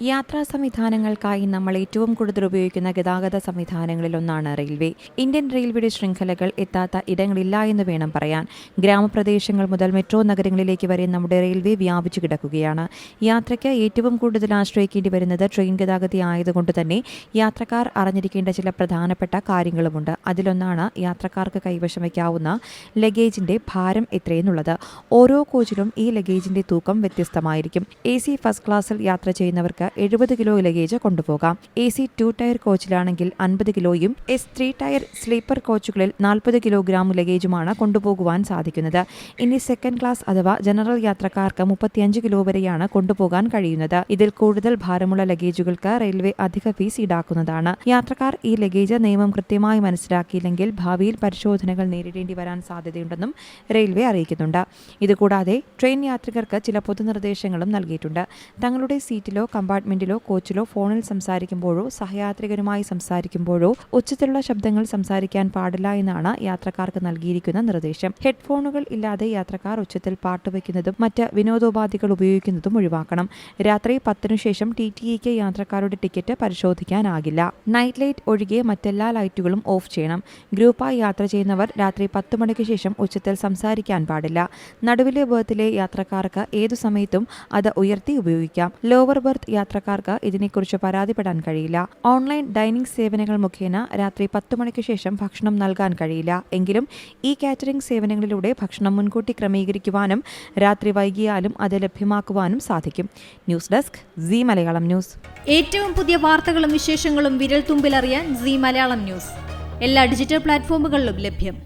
യാത്രാ സംവിധാനങ്ങൾക്കായി നമ്മൾ ഏറ്റവും കൂടുതൽ ഉപയോഗിക്കുന്ന ഗതാഗത സംവിധാനങ്ങളിലൊന്നാണ് റെയിൽവേ. ഇന്ത്യൻ റെയിൽവേയുടെ ശൃംഖലകൾ എത്താത്ത ഇടങ്ങളില്ല എന്ന് വേണം പറയാൻ. ഗ്രാമപ്രദേശങ്ങൾ മുതൽ മെട്രോ നഗരങ്ങളിലേക്ക് വരെ നമ്മുടെ റെയിൽവേ വ്യാപിച്ചു കിടക്കുകയാണ്. യാത്രയ്ക്ക് ഏറ്റവും കൂടുതൽ ആശ്രയിക്കേണ്ടി വരുന്നത് ട്രെയിൻ ഗതാഗതി ആയതുകൊണ്ട് തന്നെ യാത്രക്കാർ അറിഞ്ഞിരിക്കേണ്ട ചില പ്രധാനപ്പെട്ട കാര്യങ്ങളുമുണ്ട്. അതിലൊന്നാണ് യാത്രക്കാർക്ക് കൈവശം വയ്ക്കാവുന്ന ലഗേജിന്റെ ഭാരം എത്രയെന്നുള്ളത്. ഓരോ കോച്ചിലും ഈ ലഗേജിന്റെ തൂക്കം വ്യത്യസ്തമായിരിക്കും. AC ഫസ്റ്റ് ക്ലാസ്സിൽ യാത്ര ചെയ്യുന്നവർക്ക് 70 കിലോ ലഗേജ് കൊണ്ടുപോകാം. AC 2 ടയർ കോച്ചിലാണെങ്കിൽ 50 കിലോയും S3 ടയർ സ്ലീപ്പർ കോച്ചുകളിൽ 40 കിലോഗ്രാം ലഗേജുമാണ് കൊണ്ടുപോകുവാൻ സാധിക്കുന്നത്. ഇനി സെക്കൻഡ് ക്ലാസ് അഥവാ ജനറൽ യാത്രക്കാർക്ക് 35 കിലോ വരെയാണ് കൊണ്ടുപോകാൻ കഴിയുന്നത്. ഇതിൽ കൂടുതൽ ഭാരമുള്ള ലഗേജുകൾക്ക് റെയിൽവേ അധിക ഫീസ് ഈടാക്കുന്നതാണ്. യാത്രക്കാർ ഈ ലഗേജ് നിയമം കൃത്യമായി മനസ്സിലാക്കിയില്ലെങ്കിൽ ഭാവിയിൽ പരിശോധനകൾ നേരിടേണ്ടി വരാൻ സാധ്യതയുണ്ടെന്നും റെയിൽവേ അറിയിക്കുന്നുണ്ട്. ഇതുകൂടാതെ ട്രെയിൻ യാത്രികർക്ക് ചില പൊതുനിർദ്ദേശങ്ങളും നൽകിയിട്ടുണ്ട്. തങ്ങളുടെ സീറ്റിലോ കമ്പാർട്ട്മെന്റിലോ കോച്ചിലോ ഫോണിൽ സംസാരിക്കുമ്പോഴോ സഹയാത്രികരുമായി സംസാരിക്കുമ്പോഴോ ഉച്ചത്തിലുള്ള ശബ്ദങ്ങൾ സംസാരിക്കാൻ പാടില്ല എന്നാണ് യാത്രക്കാർക്ക് നൽകിയിരിക്കുന്ന നിർദ്ദേശം. ഹെഡ്ഫോണുകൾ ഇല്ലാതെ യാത്രക്കാർ ഉച്ചത്തിൽ പാട്ടുവയ്ക്കുന്നതും മറ്റ് വിനോദോപാധികൾ ഉപയോഗിക്കുന്നതും ഒഴിവാക്കണം. രാത്രി 10 ശേഷം TTEക്ക് യാത്രക്കാരുടെ ടിക്കറ്റ് പരിശോധിക്കാനാകില്ല. നൈറ്റ് ലൈറ്റ് ഒഴികെ മറ്റെല്ലാ ലൈറ്റുകളും ഓഫ് ചെയ്യണം. ഗ്രൂപ്പായി യാത്ര ചെയ്യുന്നവർ രാത്രി 10 മണിക്ക് ശേഷം ഉച്ചത്തിൽ സംസാരിക്കാൻ പാടില്ല. നടുവിലെ ബർത്തിലെ യാത്രക്കാർക്ക് ഏതു സമയത്തും അത് ഉയർത്തി ഉപയോഗിക്കാം. ലോവർ ബർത്ത് യാത്രക്കാർക്ക് ഇതിനെക്കുറിച്ച് പരാതിപ്പെടാൻ കഴിയില്ല. ഓൺലൈൻ ഡൈനിങ് സേവനങ്ങൾ മുഖേന രാത്രി 10 മണിക്ക് ശേഷം ഭക്ഷണം നൽകാൻ കഴിയില്ല. എങ്കിലും ഈ കാറ്ററിംഗ് സേവനങ്ങളിലൂടെ ഭക്ഷണം മുൻകൂട്ടി ക്രമീകരിക്കുവാനും രാത്രി വൈകിയാലും അത് ലഭ്യമാക്കുവാനും സാധിക്കും. News desk C Malayalam news. ഏറ്റവും പുതിയ വാർത്തകളും വിശേഷങ്ങളും വിരൽ തുമ്പിലറിയാൻ സി മലയാളം ന്യൂസ് എല്ലാ ഡിജിറ്റൽ പ്ലാറ്റ്ഫോമുകളിലും ലഭ്യം.